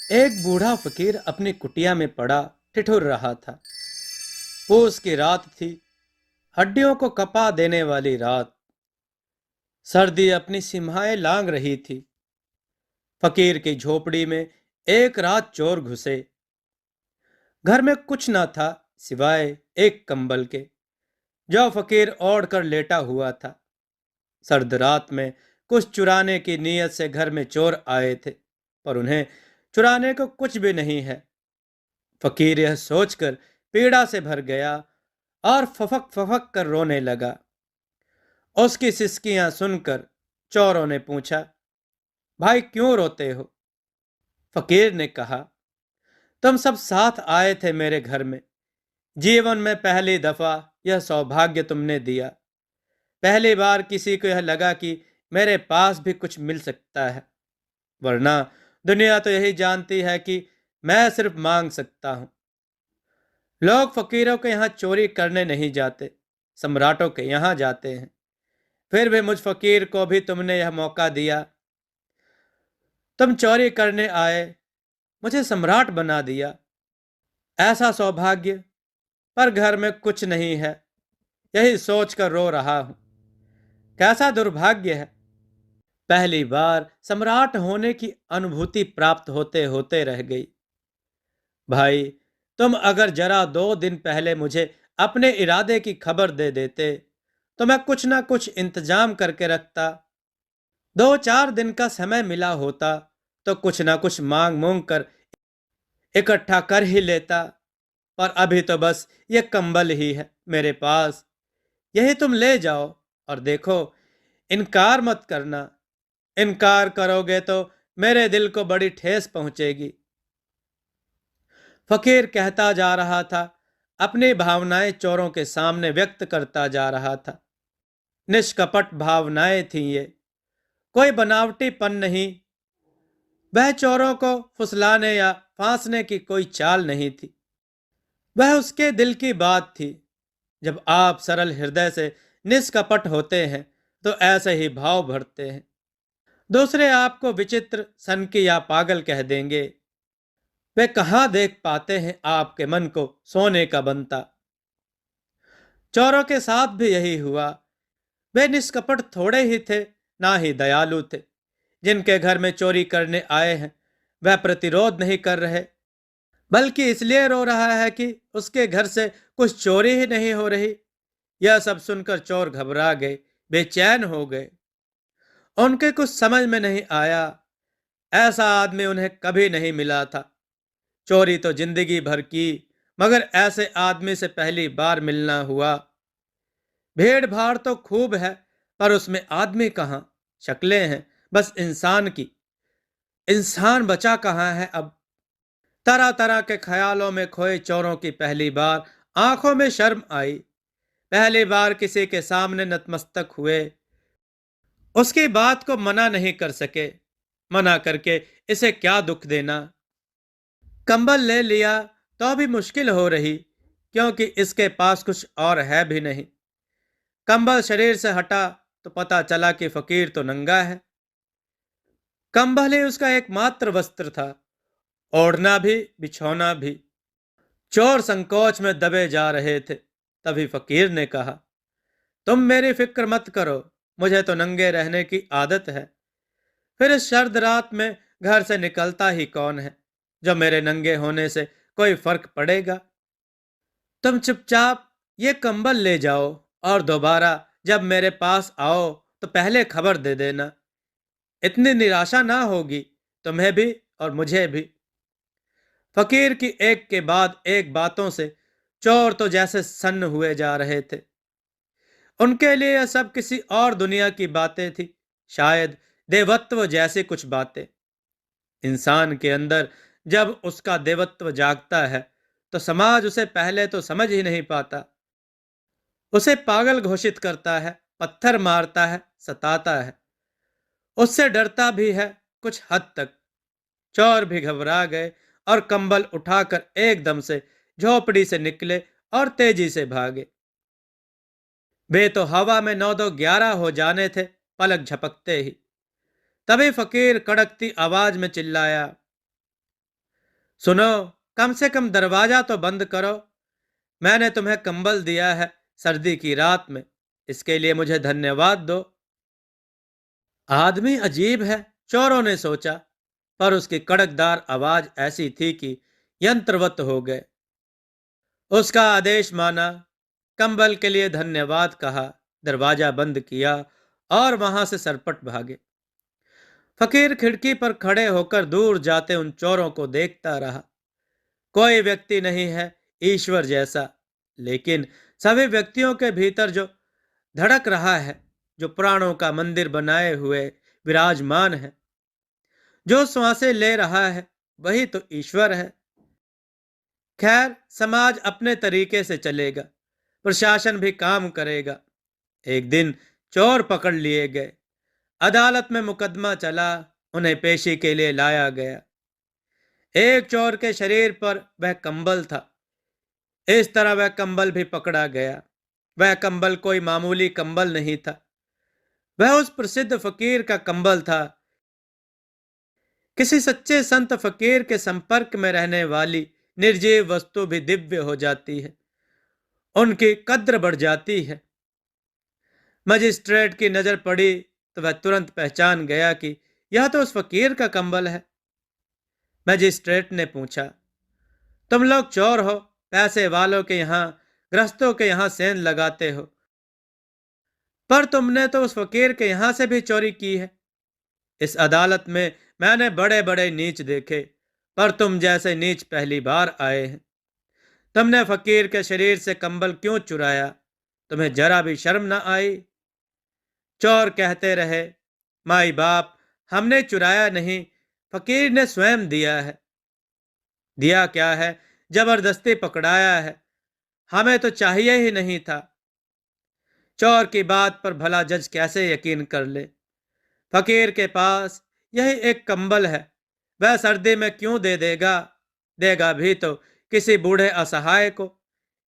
एक बूढ़ा फकीर अपनी कुटिया में पड़ा ठिठुर रहा था। पूस की रात थी, हड्डियों को कपा देने वाली रात। सर्दी अपनी सीमाएं लांग रही थी। फकीर की झोपड़ी में एक रात चोर घुसे। घर में कुछ न था सिवाय एक कंबल के, जो फकीर ओढ़ कर लेटा हुआ था। सर्द रात में कुछ चुराने की नीयत से घर में चोर आए थे, पर उन्हें चुराने को कुछ भी नहीं है। फकीर यह सोचकर पीड़ा से भर गया और फफक फफक कर रोने लगा। उसकी सिसकियां सुनकर चोरों ने पूछा, भाई क्यों रोते हो? फकीर ने कहा, तुम सब साथ आए थे मेरे घर में। जीवन में पहली दफा यह सौभाग्य तुमने दिया। पहली बार किसी को यह लगा कि मेरे पास भी कुछ मिल सकता है, वरना दुनिया तो यही जानती है कि मैं सिर्फ मांग सकता हूं। लोग फकीरों के यहाँ चोरी करने नहीं जाते, सम्राटों के यहाँ जाते हैं। फिर भी मुझ फकीर को भी तुमने यह मौका दिया। तुम चोरी करने आए, मुझे सम्राट बना दिया। ऐसा सौभाग्य, पर घर में कुछ नहीं है, यही सोचकर रो रहा हूं। कैसा दुर्भाग्य है। पहली बार सम्राट होने की अनुभूति प्राप्त होते होते रह गई। भाई, तुम अगर जरा 2 दिन पहले मुझे अपने इरादे की खबर दे देते तो मैं कुछ ना कुछ इंतजाम करके रखता। 2-4 दिन का समय मिला होता तो कुछ ना कुछ मांग मूंग कर इकट्ठा कर ही लेता। पर अभी तो बस ये कंबल ही है मेरे पास। यही तुम ले जाओ और देखो, इनकार मत करना। इनकार करोगे तो मेरे दिल को बड़ी ठेस पहुंचेगी। फकीर कहता जा रहा था, अपनी भावनाएं चोरों के सामने व्यक्त करता जा रहा था। निष्कपट भावनाएं थीं ये, कोई बनावटीपन नहीं। वह चोरों को फुसलाने या फांसने की कोई चाल नहीं थी। वह उसके दिल की बात थी। जब आप सरल हृदय से निष्कपट होते हैं तो ऐसे ही भाव भरते हैं। दूसरे आपको विचित्र, सनकी या पागल कह देंगे। वे कहाँ देख पाते हैं आपके मन को सोने का बनता। चोरों के साथ भी यही हुआ। वे निष्कपट थोड़े ही थे, ना ही दयालु थे। जिनके घर में चोरी करने आए हैं वह प्रतिरोध नहीं कर रहे, बल्कि इसलिए रो रहा है कि उसके घर से कुछ चोरी ही नहीं हो रही। यह सब सुनकर चोर घबरा गए, बेचैन हो गए। उनके कुछ समझ में नहीं आया। ऐसा आदमी उन्हें कभी नहीं मिला था। चोरी तो जिंदगी भर की, मगर ऐसे आदमी से पहली बार मिलना हुआ। भीड़ भाड़ तो खूब है, पर उसमें आदमी कहाँ। शक्लें हैं बस इंसान की। इंसान बचा कहाँ है अब। तरह तरह के ख्यालों में खोए चोरों की पहली बार आंखों में शर्म आई। पहली बार किसी के सामने नतमस्तक हुए। उसकी बात को मना नहीं कर सके। मना करके इसे क्या दुख देना। कंबल ले लिया तो भी मुश्किल हो रही, क्योंकि इसके पास कुछ और है भी नहीं। कंबल शरीर से हटा तो पता चला कि फकीर तो नंगा है। कंबल ही उसका एकमात्र वस्त्र था, ओढ़ना भी, बिछौना भी। चोर संकोच में दबे जा रहे थे। तभी फकीर ने कहा, तुम मेरी फिक्र मत करो, मुझे तो नंगे रहने की आदत है। फिर इस सर्द रात में घर से निकलता ही कौन है, जो मेरे नंगे होने से कोई फर्क पड़ेगा। तुम चुपचाप ये कंबल ले जाओ और दोबारा जब मेरे पास आओ तो पहले खबर दे देना। इतनी निराशा ना होगी तुम्हें भी और मुझे भी। फकीर की एक के बाद एक बातों से चोर तो जैसे सन्न हुए जा रहे थे। उनके लिए यह सब किसी और दुनिया की बातें थी, शायद देवत्व जैसी कुछ बातें। इंसान के अंदर जब उसका देवत्व जागता है तो समाज उसे पहले तो समझ ही नहीं पाता। उसे पागल घोषित करता है, पत्थर मारता है, सताता है। उससे डरता भी है कुछ हद तक। चोर भी घबरा गए और कंबल उठाकर एकदम से झोपड़ी से निकले और तेजी से भागे। वे तो हवा में 9-2-11 हो जाने थे, पलक झपकते ही। तभी फकीर कड़कती आवाज में चिल्लाया, सुनो, कम से कम दरवाजा तो बंद करो। मैंने तुम्हें कंबल दिया है सर्दी की रात में, इसके लिए मुझे धन्यवाद दो। आदमी अजीब है, चोरों ने सोचा, पर उसकी कड़कदार आवाज ऐसी थी कि यंत्रवत हो गए। उसका आदेश माना, कंबल के लिए धन्यवाद कहा, दरवाजा बंद किया और वहां से सरपट भागे। फकीर खिड़की पर खड़े होकर दूर जाते उन चोरों को देखता रहा। कोई व्यक्ति नहीं है ईश्वर जैसा, लेकिन सभी व्यक्तियों के भीतर जो धड़क रहा है, जो प्राणों का मंदिर बनाए हुए विराजमान है, जो श्वासें ले रहा है, वही तो ईश्वर है। खैर, समाज अपने तरीके से चलेगा, प्रशासन भी काम करेगा। एक दिन चोर पकड़ लिए गए, अदालत में मुकदमा चला, उन्हें पेशी के लिए लाया गया। एक चोर के शरीर पर वह कंबल था, इस तरह वह कंबल भी पकड़ा गया। वह कंबल कोई मामूली कंबल नहीं था, वह उस प्रसिद्ध फकीर का कंबल था। किसी सच्चे संत फकीर के संपर्क में रहने वाली निर्जीव वस्तु भी दिव्य हो जाती है, उनकी कद्र बढ़ जाती है। मजिस्ट्रेट की नजर पड़ी तो वह तुरंत पहचान गया कि यह तो उस फकीर का कंबल है। मजिस्ट्रेट ने पूछा, तुम लोग चोर हो, पैसे वालों के यहाँ, गृहस्थों के यहाँ सेंध लगाते हो, पर तुमने तो उस फकीर के यहाँ से भी चोरी की है। इस अदालत में मैंने बड़े बड़े नीच देखे, पर तुम जैसे नीच पहली बार आए हैं। तुमने फकीर के शरीर से कंबल क्यों चुराया? तुम्हें जरा भी शर्म न आई? चोर कहते रहे, माई बाप, हमने चुराया नहीं, फकीर ने स्वयं दिया है। दिया क्या है, जबरदस्ती पकड़ाया है, हमें तो चाहिए ही नहीं था। चोर की बात पर भला जज कैसे यकीन कर ले? फकीर के पास यही एक कंबल है, वह सर्दी में क्यों दे देगा? देगा भी तो किसी बूढ़े असहाय को,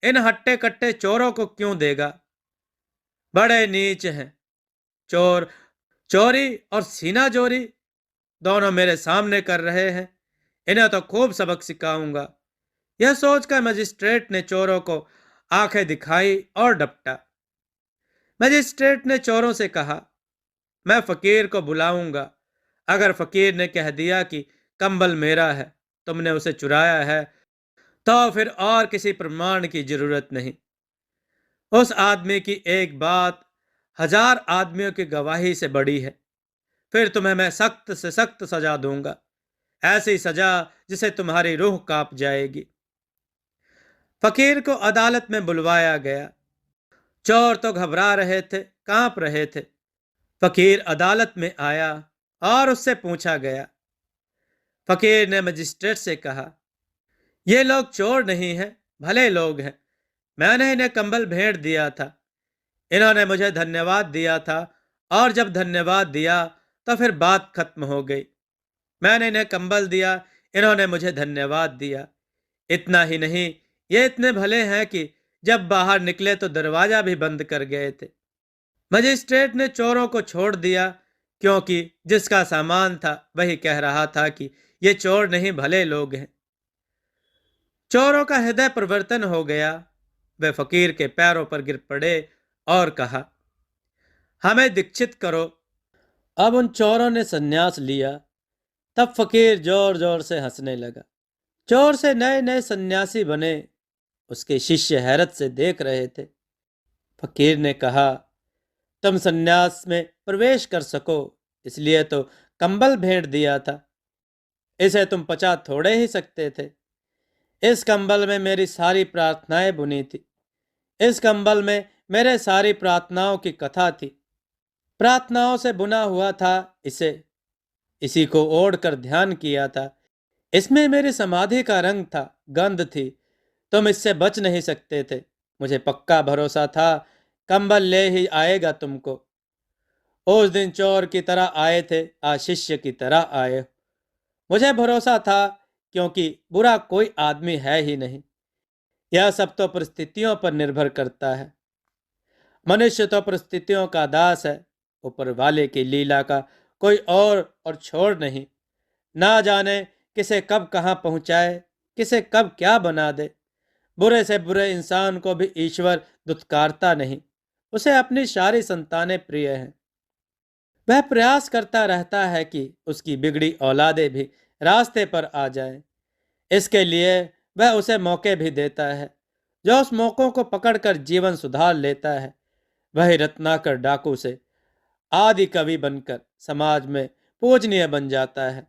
इन हट्टे कट्टे चोरों को क्यों देगा? बड़े नीच हैं चोर, चोरी और सीना जोरी दोनों मेरे सामने कर रहे हैं, इन्हें तो खूब सबक सिखाऊंगा। यह सोचकर मजिस्ट्रेट ने चोरों को आंखें दिखाई और डपटा। मजिस्ट्रेट ने चोरों से कहा, मैं फकीर को बुलाऊंगा। अगर फकीर ने कह दिया कि कंबल मेरा है, तुमने उसे चुराया है, तो फिर और किसी प्रमाण की जरूरत नहीं। उस आदमी की एक बात हजार आदमियों की गवाही से बड़ी है। फिर तुम्हें मैं सख्त से सख्त सजा दूंगा, ऐसी सजा जिसे तुम्हारी रूह कांप जाएगी। फकीर को अदालत में बुलवाया गया। चोर तो घबरा रहे थे, कांप रहे थे। फकीर अदालत में आया और उससे पूछा गया। फकीर ने मजिस्ट्रेट से कहा, ये लोग चोर नहीं हैं, भले लोग हैं। मैंने इन्हें कंबल भेंट दिया था, इन्होंने मुझे धन्यवाद दिया था, और जब धन्यवाद दिया तो फिर बात खत्म हो गई। मैंने इन्हें कंबल दिया, इन्होंने मुझे धन्यवाद दिया। इतना ही नहीं, ये इतने भले हैं कि जब बाहर निकले तो दरवाजा भी बंद कर गए थे। मजिस्ट्रेट ने चोरों को छोड़ दिया, क्योंकि जिसका सामान था वही कह रहा था कि ये चोर नहीं, भले लोग हैं। चोरों का हृदय परिवर्तन हो गया। वे फकीर के पैरों पर गिर पड़े और कहा, हमें दीक्षित करो। अब उन चोरों ने संन्यास लिया। तब फकीर जोर जोर से हंसने लगा। चोर से नए नए सन्यासी बने, उसके शिष्य हैरत से देख रहे थे। फकीर ने कहा, तुम सन्यास में प्रवेश कर सको, इसलिए तो कंबल भेंट दिया था, इसे तुम पचा थोड़े ही सकते थे। इस कंबल में मेरी सारी प्रार्थनाएं बुनी थी, इस कंबल में मेरे सारी प्रार्थनाओं की कथा थी, प्रार्थनाओं से बुना हुआ था इसे, इसी को ओढ़ कर ध्यान किया था। इसमें मेरी समाधि का रंग था, गंध थी, तुम इससे बच नहीं सकते थे। मुझे पक्का भरोसा था कंबल ले ही आएगा तुमको। उस दिन चोर की तरह आए थे, आज शिष्य की तरह आए। मुझे भरोसा था, क्योंकि बुरा कोई आदमी है ही नहीं। यह सब तो परिस्थितियों पर निर्भर करता है। मनुष्य तो परिस्थितियों का दास है, ऊपर वाले की लीला का कोई और छोर नहीं। ना जाने किसे कब कहाँ पहुंचाए, किसे कब क्या बना दे। बुरे से बुरे इंसान को भी ईश्वर दुत्कारता नहीं, उसे अपनी सारी संतानें प्रिय हैं। वह प्रयास करता रहता है कि उसकी बिगड़ी औलादें भी रास्ते पर आ जाएं। इसके लिए वह उसे मौके भी देता है। जो उस मौकों को पकड़कर जीवन सुधार लेता है, वही रत्नाकर डाकू से आदि कवि बनकर समाज में पूजनीय बन जाता है।